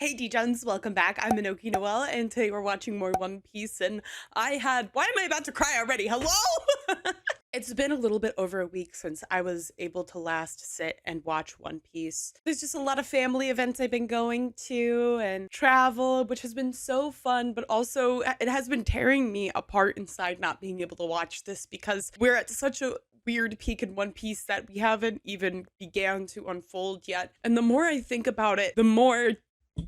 Hey D-Gens, welcome back. I'm Minoki Noel, and today we're watching more One Piece, and why am I about to cry already? Hello? It's been a little bit over a week since I was able to last sit and watch One Piece. There's just a lot of family events I've been going to and travel, which has been so fun, but also it has been tearing me apart inside not being able to watch this because we're at such a weird peak in One Piece that we haven't even began to unfold yet. And the more I think about it, the more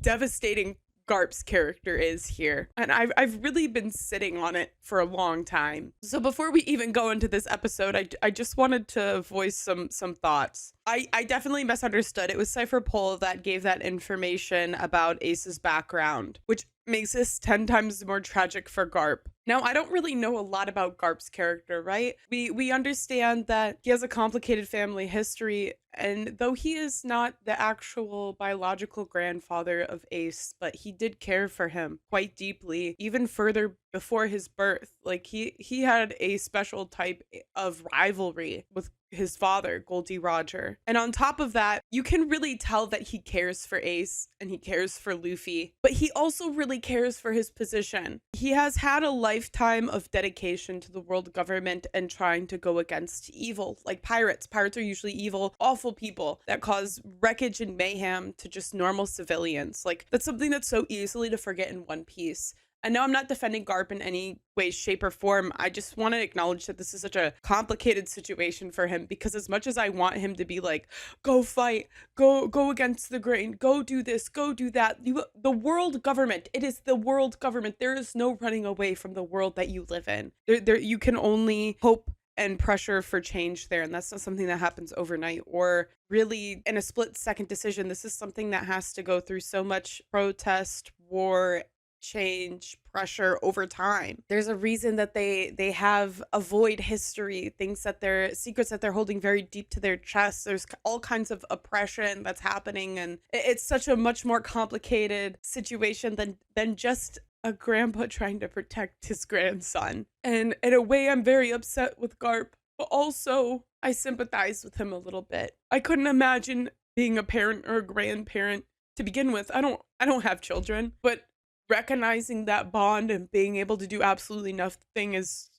devastating Garp's character is here. And I've really been sitting on it for a long time. So before we even go into this episode, I just wanted to voice some thoughts. I definitely misunderstood. It was Cypher Pole that gave that information about Ace's background, which makes this 10 times more tragic for Garp. Now, I don't really know a lot about Garp's character, right? We understand that he has a complicated family history, and though he is not the actual biological grandfather of Ace, but he did care for him quite deeply, even further before his birth. Like he had a special type of rivalry with his father, Goldie Roger. And on top of that, you can really tell that he cares for Ace and he cares for Luffy, but he also really cares for his position. He has had a lifetime of dedication to the world government and trying to go against evil, like pirates. Pirates are usually evil, awful people that cause wreckage and mayhem to just normal civilians. Like, that's something that's so easily to forget in One Piece. And no, I'm not defending Garp in any way, shape, or form. I just want to acknowledge that this is such a complicated situation for him, because as much as I want him to be like, go fight, go against the grain, go do this, go do that, the world government, it is the world government. There is no running away from the world that you live in. You can only hope and pressure for change there, and that's not something that happens overnight or really in a split-second decision. This is something that has to go through so much protest, war, change, pressure over time. There's a reason that they have a void history, things that they're secrets that they're holding very deep to their chests. There's all kinds of oppression that's happening, and it's such a much more complicated situation than just a grandpa trying to protect his grandson. And in a way, I'm very upset with Garp, but also I sympathize with him a little bit. I couldn't imagine being a parent or a grandparent to begin with. I don't have children, but recognizing that bond and being able to do absolutely nothing is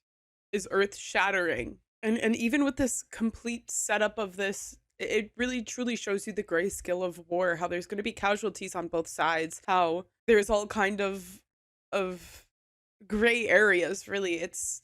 earth-shattering. And even with this complete setup of this, it really truly shows you the gray skill of war, how there's going to be casualties on both sides, how there's all kind of gray areas. Really, it's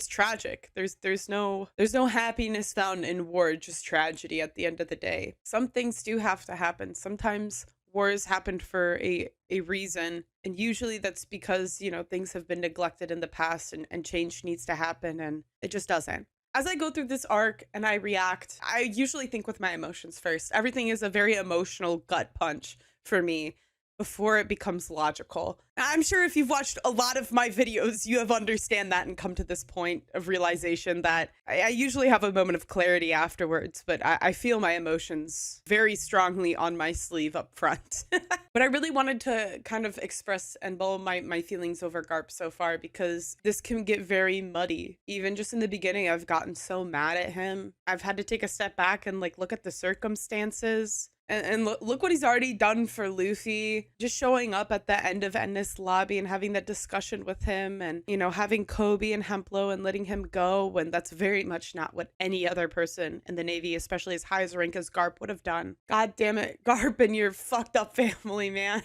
tragic. There's no happiness found in war, just tragedy at the end of the day. Some things do have to happen. Sometimes wars happened for a reason, and usually that's because, you know, things have been neglected in the past, and change needs to happen, and it just doesn't. As I go through this arc and I react, I usually think with my emotions first. Everything is a very emotional gut punch for me before it becomes logical. I'm sure if you've watched a lot of my videos, you have understand that and come to this point of realization that I usually have a moment of clarity afterwards, but I feel my emotions very strongly on my sleeve up front. But I really wanted to kind of express and bowl my feelings over Garp so far, because this can get very muddy. Even just in the beginning, I've gotten so mad at him. I've had to take a step back and like look at the circumstances. And look what he's already done for Luffy. Just showing up at the end of Ennis Lobby and having that discussion with him, and, you know, having Kobe and Hemplo and letting him go when that's very much not what any other person in the Navy, especially as high as rank as Garp, would have done. God damn it, Garp and your fucked up family, man.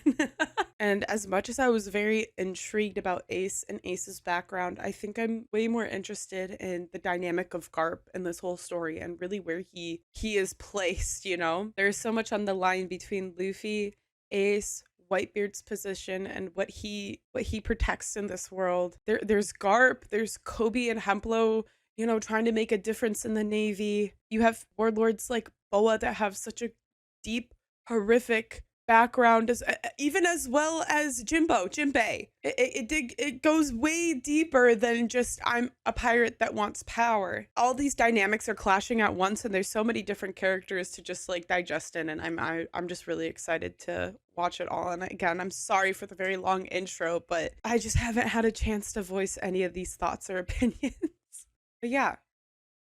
And as much as I was very intrigued about Ace and Ace's background, I think I'm way more interested in the dynamic of Garp in this whole story, and really where he is placed, you know? There's so much on the line between Luffy, Ace, Whitebeard's position, and what he protects in this world. There's Garp, there's Kobe and Hemplo, you know, trying to make a difference in the Navy. You have warlords like Boa that have such a deep, horrific background, as well as Jinbei. It goes way deeper than just I'm a pirate that wants power. All these dynamics are clashing at once, and there's so many different characters to just like digest in, and I'm just really excited to watch it all. And again, I'm sorry for the very long intro, but I just haven't had a chance to voice any of these thoughts or opinions. But yeah,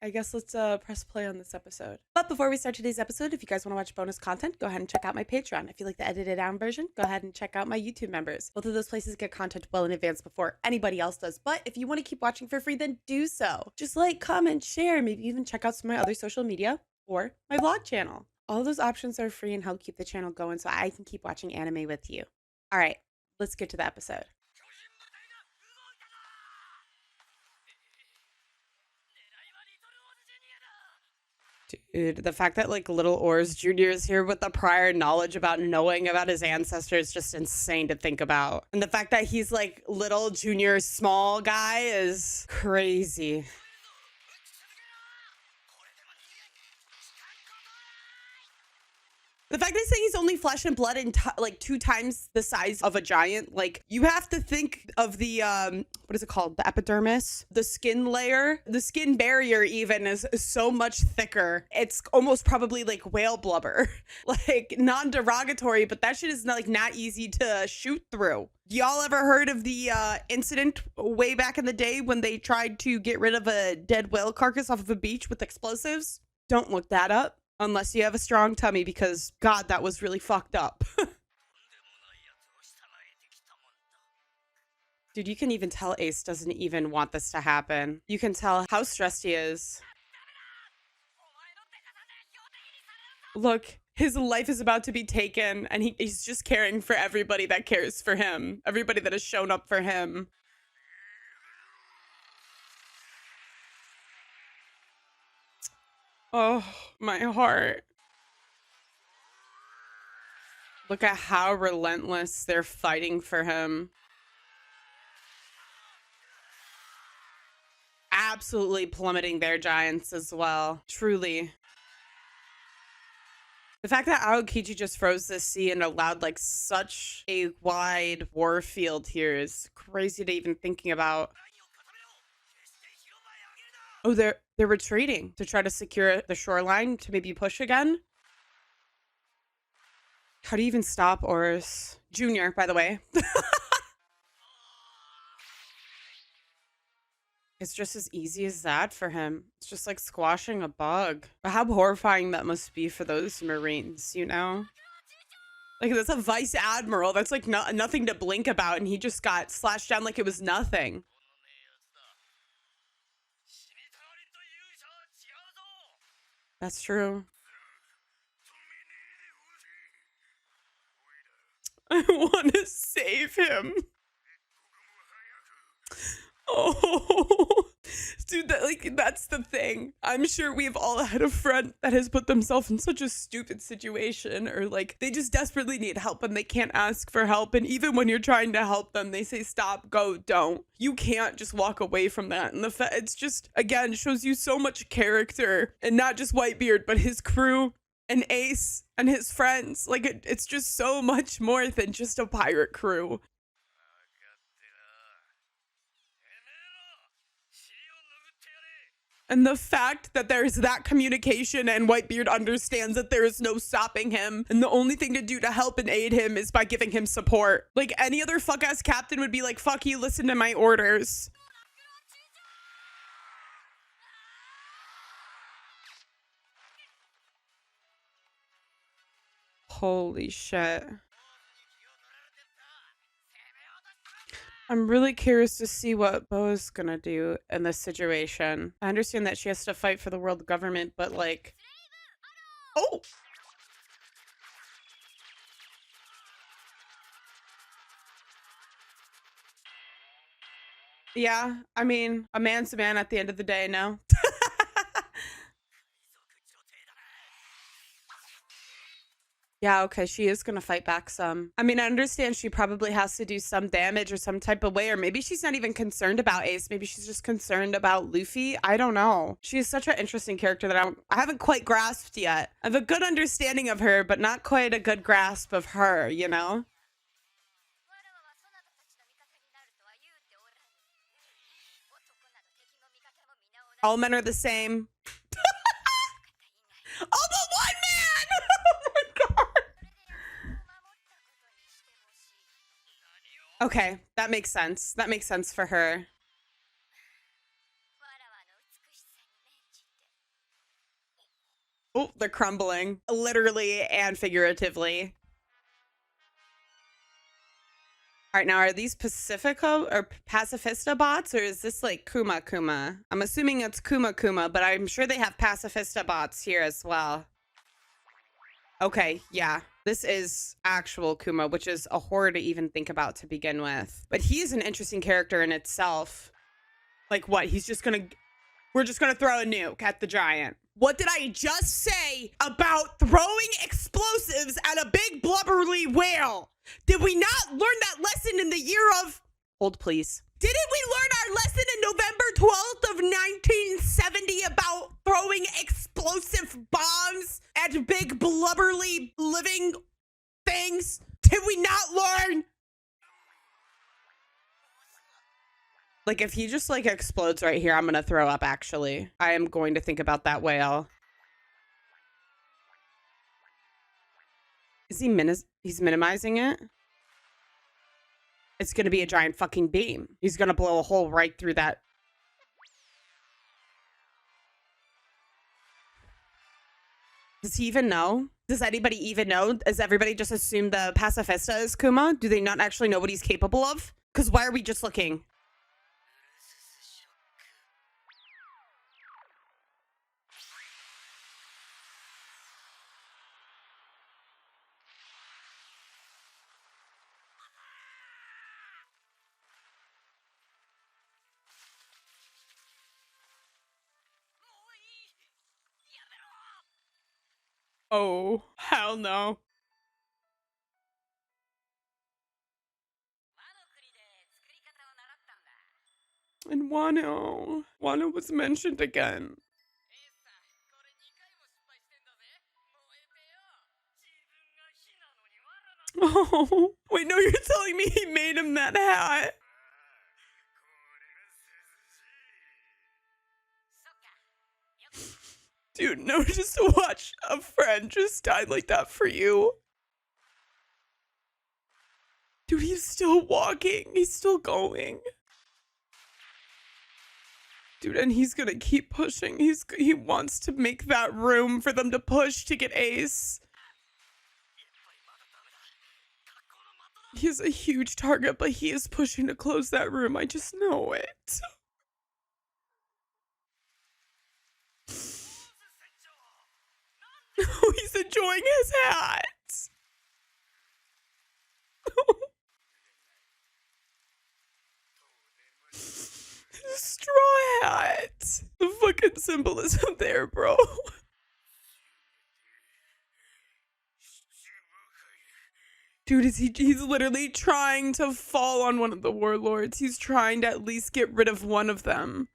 I guess let's press play on this episode. But before we start today's episode, if you guys want to watch bonus content, go ahead and check out my Patreon. If you like the edited down version, go ahead and check out my YouTube members. Both of those places get content well in advance before anybody else does. But if you want to keep watching for free, then do so. Just like, comment, share, maybe even check out some of my other social media or my vlog channel. All those options are free and help keep the channel going so I can keep watching anime with you. All right, let's get to the episode. Dude, the fact that like Little Oars Jr. is here with the prior knowledge about knowing about his ancestors is just insane to think about. And the fact that he's like Little Jr. small guy is crazy. The fact that they say he's only flesh and blood and like 2 times the size of a giant, like you have to think of the, what is it called? The epidermis, the skin layer, the skin barrier even is so much thicker. It's almost probably like whale blubber, like non-derogatory, but that shit is not easy to shoot through. Y'all ever heard of the incident way back in the day when they tried to get rid of a dead whale carcass off of a beach with explosives? Don't look that up. Unless you have a strong tummy, because God, that was really fucked up. Dude, you can even tell Ace doesn't even want this to happen. You can tell how stressed he is. Look, his life is about to be taken, and he's just caring for everybody that cares for him. Everybody that has shown up for him. Oh, my heart. Look at how relentless they're fighting for him. Absolutely plummeting their giants as well. Truly. The fact that Aokichi just froze this sea and allowed like such a wide war field here is crazy to even thinking about. Oh, they're retreating to try to secure the shoreline to maybe push again. How do you even stop Oris Jr., by the way? It's just as easy as that for him. It's just like squashing a bug. But how horrifying that must be for those Marines, you know? Like, that's a vice admiral. That's like nothing to blink about, and he just got slashed down like it was nothing. That's true. I want to save him. Oh, dude, that's the thing. I'm sure we've all had a friend that has put themselves in such a stupid situation, or like they just desperately need help and they can't ask for help. And even when you're trying to help them, they say, stop, go, don't. You can't just walk away from that. And it's just, again, shows you so much character, and not just Whitebeard, but his crew and Ace and his friends. Like it's just so much more than just a pirate crew. And the fact that there's that communication and Whitebeard understands that there is no stopping him, and the only thing to do to help and aid him is by giving him support. Like any other fuck-ass captain would be like, fuck you, listen to my orders. Holy shit. I'm really curious to see what Bo's gonna do in this situation. I understand that she has to fight for the world government, but like... Oh! Yeah, I mean, a man's a man at the end of the day, no? Yeah, okay, she is gonna fight back some. I mean, I understand she probably has to do some damage or some type of way, or maybe she's not even concerned about Ace. Maybe she's just concerned about Luffy. I don't know. She is such an interesting character that I haven't quite grasped yet. I have a good understanding of her, but not quite a good grasp of her, you know? All men are the same. All but one man! Oh my god! Okay, that makes sense. That makes sense for her. Oh, they're crumbling, literally and figuratively. All right, now are these Pacifica or Pacifista bots, or is this like Kuma Kuma? I'm assuming it's Kuma Kuma, but I'm sure they have Pacifista bots here as well. Okay, yeah. This is actual Kuma, which is a horror to even think about to begin with. But he is an interesting character in itself. Like what? We're just gonna throw a nuke at the giant. What did I just say about throwing explosives at a big blubbery whale? Did we not learn that lesson in the year of... Hold, please. Didn't we learn our lesson in November 12th of 1970 about throwing explosive bombs at big blubbery living things? Did we not learn? Like, if he just, like, explodes right here, I'm gonna throw up, actually. I am going to think about that whale. Is he he's minimizing it? It's gonna be a giant fucking beam. He's gonna blow a hole right through that. Does he even know? Does anybody even know? Does everybody just assume the pacifista is Kuma? Do they not actually know what he's capable of? Because why are we just looking? Oh, hell no. And Wano was mentioned again. Oh, wait, no, you're telling me he made him that hat. Dude, no, just to watch a friend just die like that for you. Dude, he's still walking. He's still going. Dude, and he's gonna keep pushing. He wants to make that room for them to push to get Ace. He is a huge target, but he is pushing to close that room. I just know it. Oh, he's enjoying his hat. Straw hat. The fucking symbolism there, bro. Dude, he's literally trying to fall on one of the warlords. He's trying to at least get rid of one of them.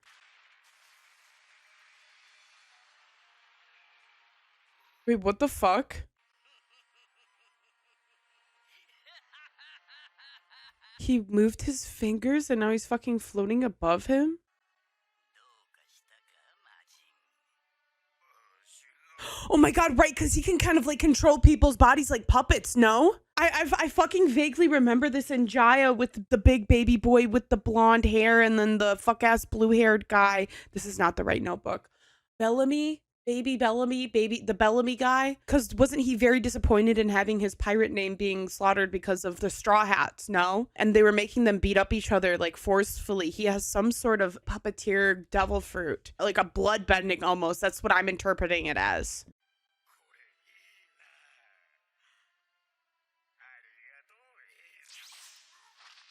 Wait, what the fuck? He moved his fingers and now he's fucking floating above him? Oh my god, right, because he can kind of like control people's bodies like puppets, no? I fucking vaguely remember this in Jaya with the big baby boy with the blonde hair and then the fuck-ass blue-haired guy. This is not the right notebook. Bellamy? The Bellamy guy? Because wasn't he very disappointed in having his pirate name being slaughtered because of the Straw Hats, no? And they were making them beat up each other, like, forcefully. He has some sort of puppeteer devil fruit. Like a blood bending almost. That's what I'm interpreting it as.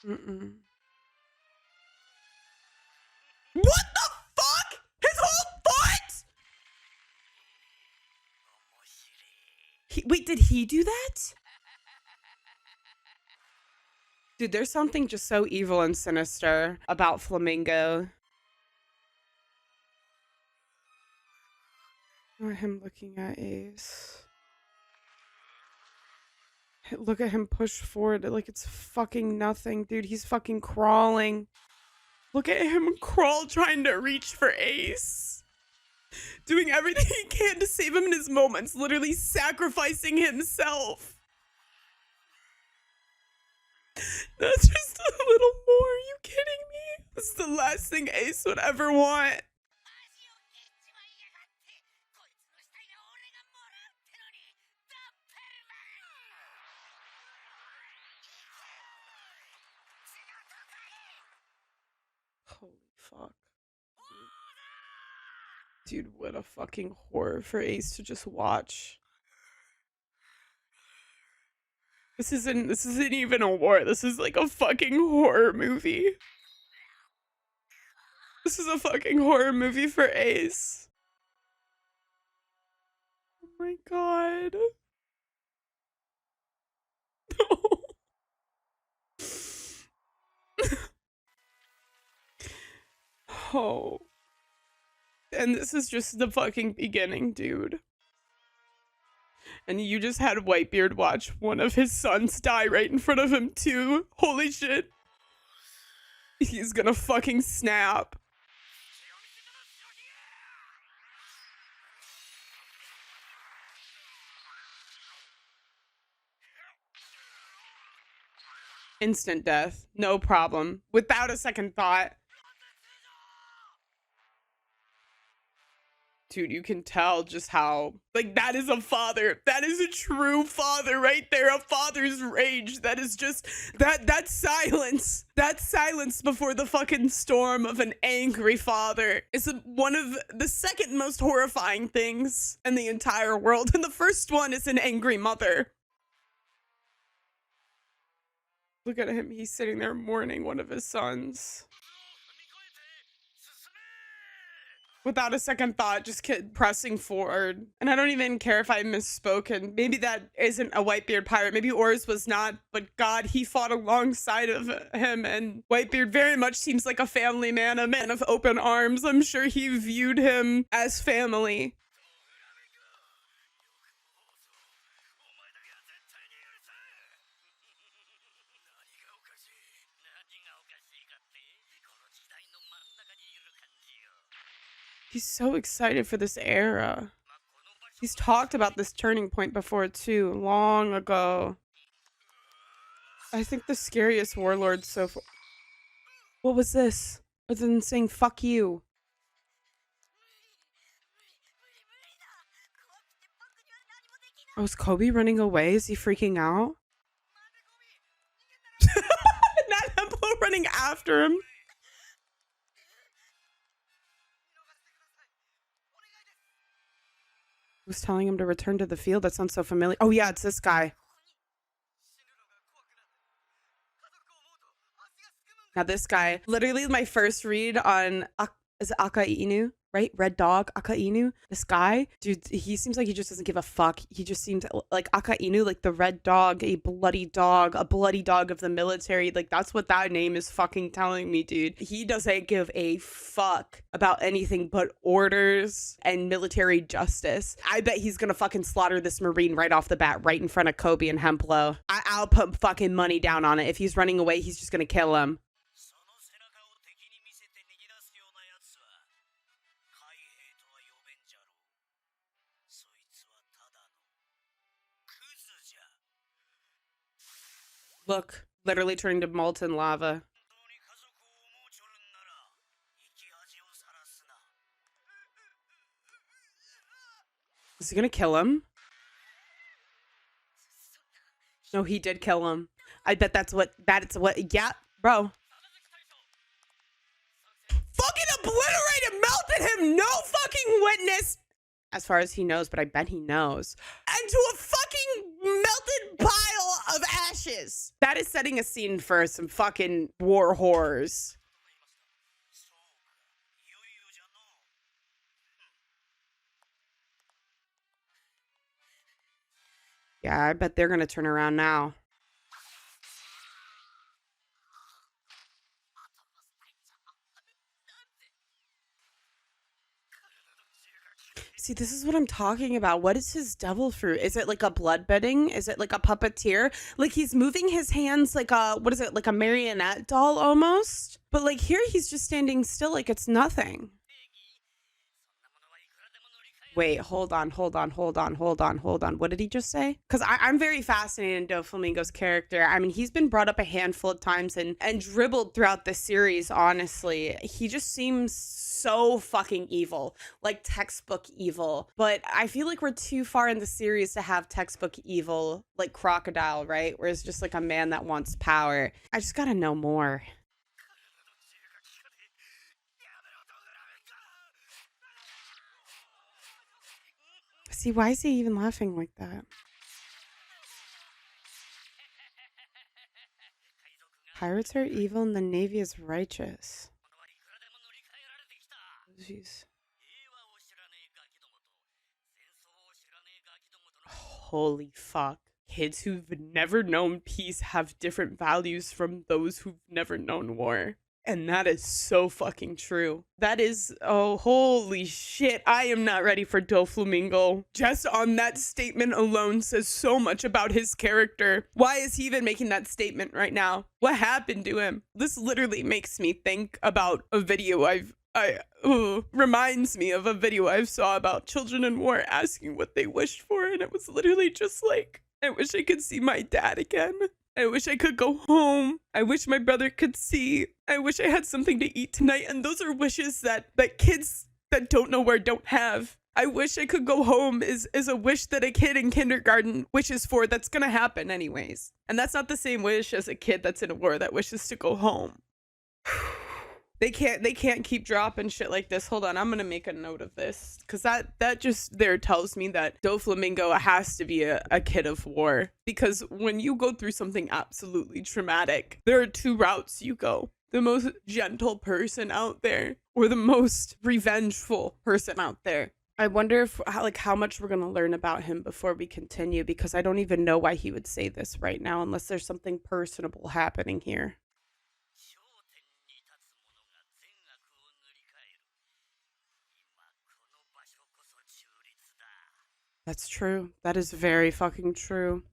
Mm-mm. What the fuck? His whole foot? Wait, did he do that? Dude, there's something just so evil and sinister about Flamingo. Or him looking at Ace. Look at him push forward like it's fucking nothing, dude. He's fucking crawling. Look at him crawl trying to reach for Ace. Doing everything he can to save him in his moments, literally sacrificing himself. That's just a little more. Are you kidding me? This is the last thing Ace would ever want. Holy fuck. Dude, what a fucking horror for Ace to just watch. This isn't even a war. This is like a fucking horror movie. This is a fucking horror movie for Ace. Oh my god. Oh. And this is just the fucking beginning, dude. And you just had Whitebeard watch one of his sons die right in front of him too. Holy shit. He's gonna fucking snap. Instant death. No problem. Without a second thought. Dude, you can tell just how, like, that is a father. That is a true father right there. A father's rage. That is just, that silence. That silence before the fucking storm of an angry father is one of the second most horrifying things in the entire world. And the first one is an angry mother. Look at him. He's sitting there mourning one of his sons. Without a second thought, just kept pressing forward. And I don't even care if I misspoken. Maybe that isn't a Whitebeard pirate. Maybe Oars was not. But God, he fought alongside of him. And Whitebeard very much seems like a family man, a man of open arms. I'm sure he viewed him as family. He's so excited for this era. He's talked about this turning point before too, long ago. I think the scariest warlord so far. What was this? Other than saying fuck you. Oh, is Kobe running away? Is he freaking out? Not Hemplo running after him. Was telling him to return to the field. That sounds so familiar. Oh yeah, it's this guy. Now this guy, literally my first read on, is it Aka Inu? Right? Red Dog, Aka Inu. This guy, dude, he seems like he just doesn't give a fuck. He just seems like Aka Inu, like the red dog, a bloody dog of the military. Like that's what that name is fucking telling me, dude. He doesn't give a fuck about anything but orders and military justice. I bet he's gonna fucking slaughter this Marine right off the bat, right in front of Kobe and Hemplo. I'll put fucking money down on it. If he's running away, he's just gonna kill him. Look, literally turning to molten lava. Is he gonna kill him? No, he did kill him. I bet that's what, yeah, bro. Fucking obliterated, melted him, no fucking witness. As far as he knows, but I bet he knows. And to a fucking melted pile of ashes. That is setting a scene for some fucking war horrors. Yeah, I bet they're gonna turn around now. See, this is what I'm talking about. What is his devil fruit? Is it like a bloodbedding? Is it like a puppeteer? Like he's moving his hands like a, what is it? Like a marionette doll almost? But like here he's just standing still like it's nothing. Wait, hold on. What did he just say? Because I'm very fascinated in Doflamingo's character. I mean, he's been brought up a handful of times and dribbled throughout the series, honestly. He just seems so fucking evil, like textbook evil. But I feel like we're too far in the series to have textbook evil, like Crocodile, right? Where it's just like a man that wants power. I just gotta know more. See, why is he even laughing like that? Pirates are evil and the Navy is righteous. Jeez. Holy fuck. Kids who've never known peace have different values from those who've never known war. And that is so fucking true. That is, oh, holy shit. I am not ready for Doflamingo. Just on that statement alone says so much about his character. Why is he even making that statement right now? What happened to him? This literally makes me think about a video reminds me of a video I saw about children in war asking what they wished for. And it was literally just like, I wish I could see my dad again. I wish I could go home. I wish my brother could see. I wish I had something to eat tonight. And those are wishes that kids that don't know where don't have. I wish I could go home is a wish that a kid in kindergarten wishes for. That's gonna happen anyways. And that's not the same wish as a kid that's in a war that wishes to go home. They can't keep dropping shit like this. Hold on, I'm gonna make a note of this because that just there tells me that Doflamingo has to be a kid of war. Because when you go through something absolutely traumatic, there are two routes you go: the most gentle person out there or the most revengeful person out there. I wonder if how much we're gonna learn about him before we continue, because I don't even know why he would say this right now unless there's something personable happening here. That's true. That is very fucking true.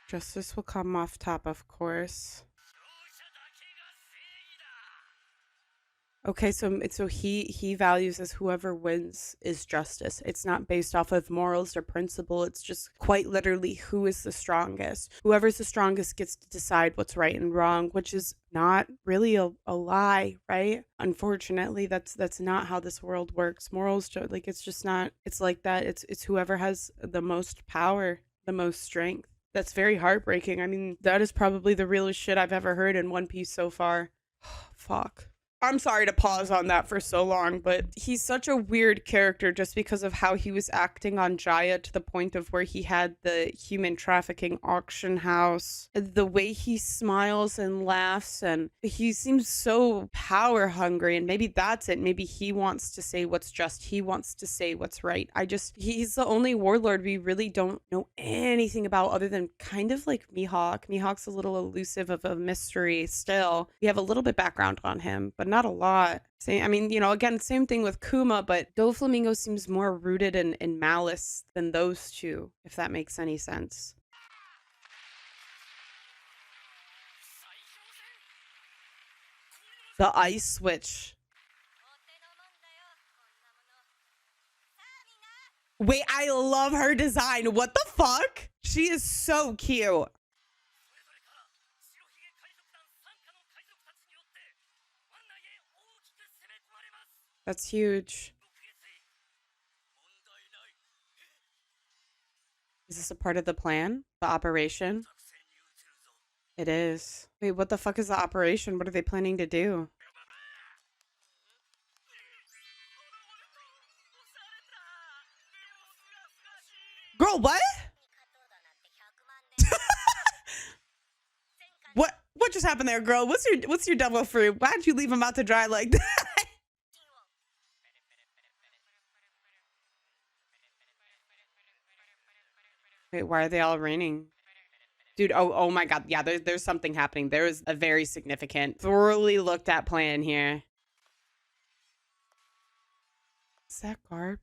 Justice will come off top, of course. Okay, so he values as whoever wins is justice. It's not based off of morals or principle. It's just quite literally who is the strongest. Whoever's the strongest gets to decide what's right and wrong, which is not really a lie, right? Unfortunately, that's not how this world works. Morals, like, it's just not. It's like that. It's whoever has the most power, the most strength. That's very heartbreaking. I mean, that is probably the realest shit I've ever heard in One Piece so far. Fuck. I'm sorry to pause on that for so long, but he's such a weird character just because of how he was acting on Jaya, to the point of where he had the human trafficking auction house. The way he smiles and laughs, and he seems so power hungry, and maybe that's it. Maybe he wants to say what's just. He wants to say what's right. He's the only warlord we really don't know anything about other than kind of like Mihawk. Mihawk's a little elusive of a mystery still. We have a little bit background on him, but not a lot. I mean, you know, again, same thing with Kuma, but Doflamingo seems more rooted in malice than those two, if that makes any sense. The ice switch. Wait, I love her design. What the fuck? She is so cute. That's huge. Is this a part of the plan? The operation? It is. Wait, what the fuck is the operation? What are they planning to do? Girl, what? What just happened there, girl? What's your devil fruit? Why'd you leave him out to dry like that? Wait, why are they all raining? Dude, oh my god. Yeah, there's something happening. There is a very significant, thoroughly looked at plan here. Is that Garp?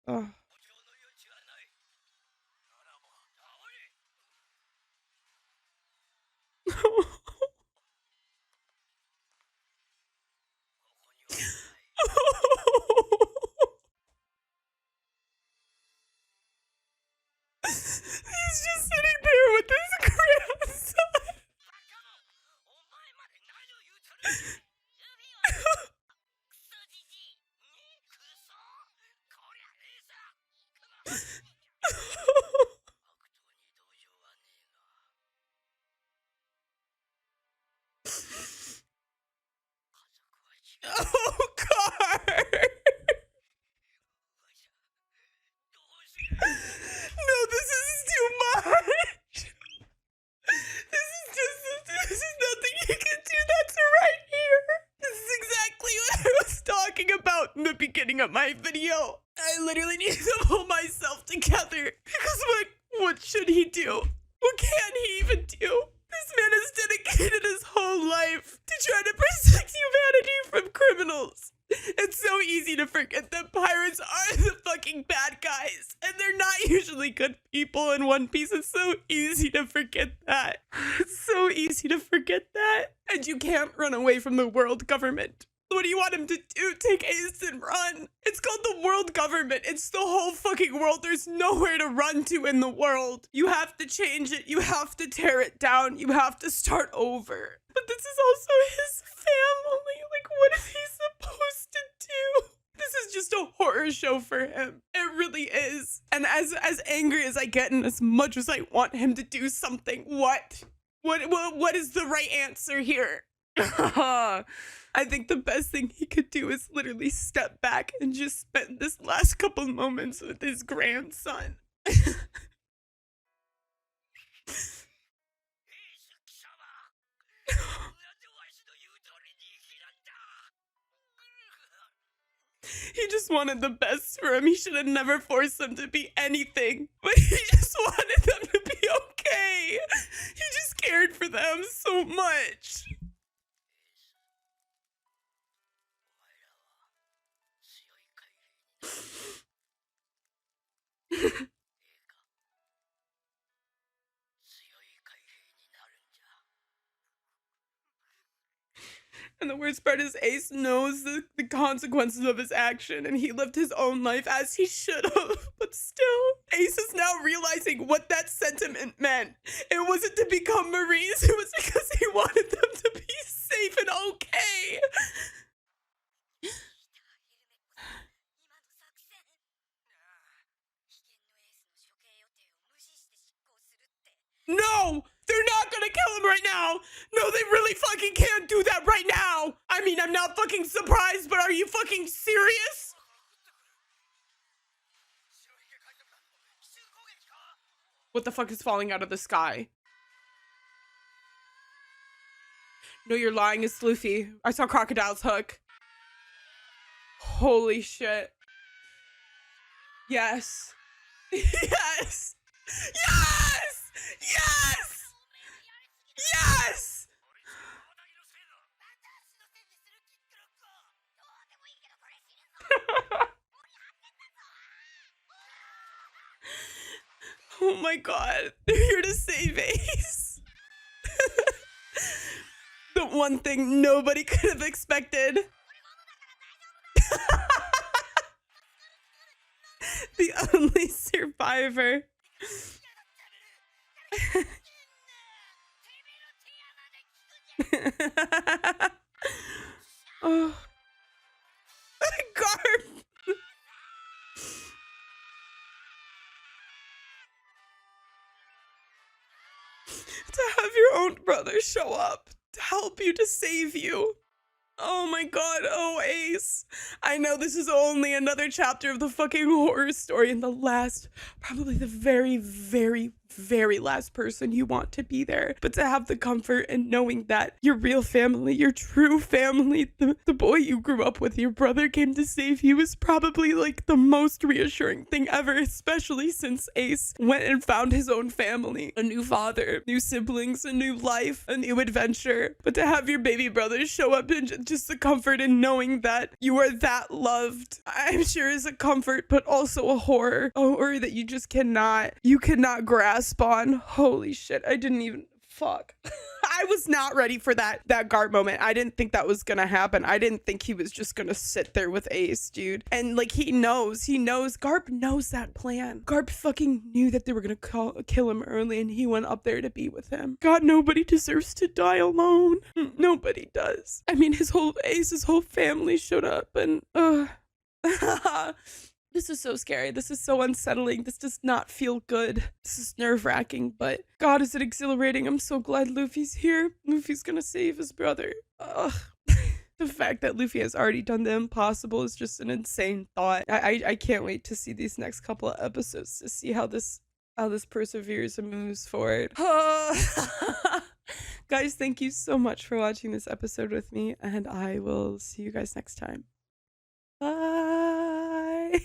Oh. He's just sitting there with his grandson. Oh, Garp! No, this is too much. This is nothing you can do. That's right here. This is exactly what I was talking about in the beginning of my video. I literally need to pull myself together because what should he do? What can he even do? This man has dedicated his whole life to try to protect humanity from criminals. It's so easy to forget that pirates are the fucking bad guys, and they're not usually good people in One Piece. It's so easy to forget that. It's so easy to forget that. And you can't run away from the world government. What do you want him to do? Take Ace and run? It's called the world government. It's the whole fucking world. There's nowhere to run to in the world. You have to change it. You have to tear it down. You have to start over. But this is also his family. Like, what is he supposed to do? This is just a horror show for him. It really is. And as angry as I get and as much as I want him to do something, what is the right answer here? I think the best thing he could do is literally step back and just spend this last couple moments with his grandson. He just wanted the best for him. He should have never forced them to be anything, but he just wanted them to be okay. He just cared for them so much. And the worst part is Ace knows the consequences of his action, and he lived his own life as he should have. But still, Ace is now realizing what that sentiment meant. It wasn't to become Marines, it was because he wanted them to be safe and okay. No! They're not gonna kill him right now! No, they really fucking can't do that right now! I mean, I'm not fucking surprised, but are you fucking serious? What the fuck is falling out of the sky? No, you're lying, it's Luffy. I saw Crocodile's hook. Holy shit. Yes. Yes! Yes! Yes! Yes! Oh my god, they're here to save Ace. The one thing nobody could have expected. The only survivor. Oh. Garp. To have your own brother show up to help you, to save you. Oh my god, oh Ace. I know this is only another chapter of the fucking horror story, and the last, probably the very, very, very last person you want to be there. But to have the comfort and knowing that your real family, your true family, the boy you grew up with, your brother came to save you is probably like the most reassuring thing ever, especially since Ace went and found his own family, a new father, new siblings, a new life, a new adventure. But to have your baby brother show up and just the comfort in knowing that you are that loved, I'm sure is a comfort, but also a horror that you just cannot grasp on. Holy shit, I didn't even, fuck. I was not ready for that Garp moment. I didn't think that was gonna happen. I didn't think he was just gonna sit there with Ace, dude. And like, he knows, Garp knows that plan. Garp fucking knew that they were gonna kill him early, and he went up there to be with him. God, nobody deserves to die alone. Nobody does. I mean, Ace's whole family showed up, and this is so scary. This is so unsettling. This does not feel good. This is nerve-wracking, but God, is it exhilarating. I'm so glad Luffy's here. Luffy's gonna save his brother. Ugh. The fact that Luffy has already done the impossible is just an insane thought. I can't wait to see these next couple of episodes to see how this perseveres and moves forward. Guys, thank you so much for watching this episode with me, and I will see you guys next time. Bye.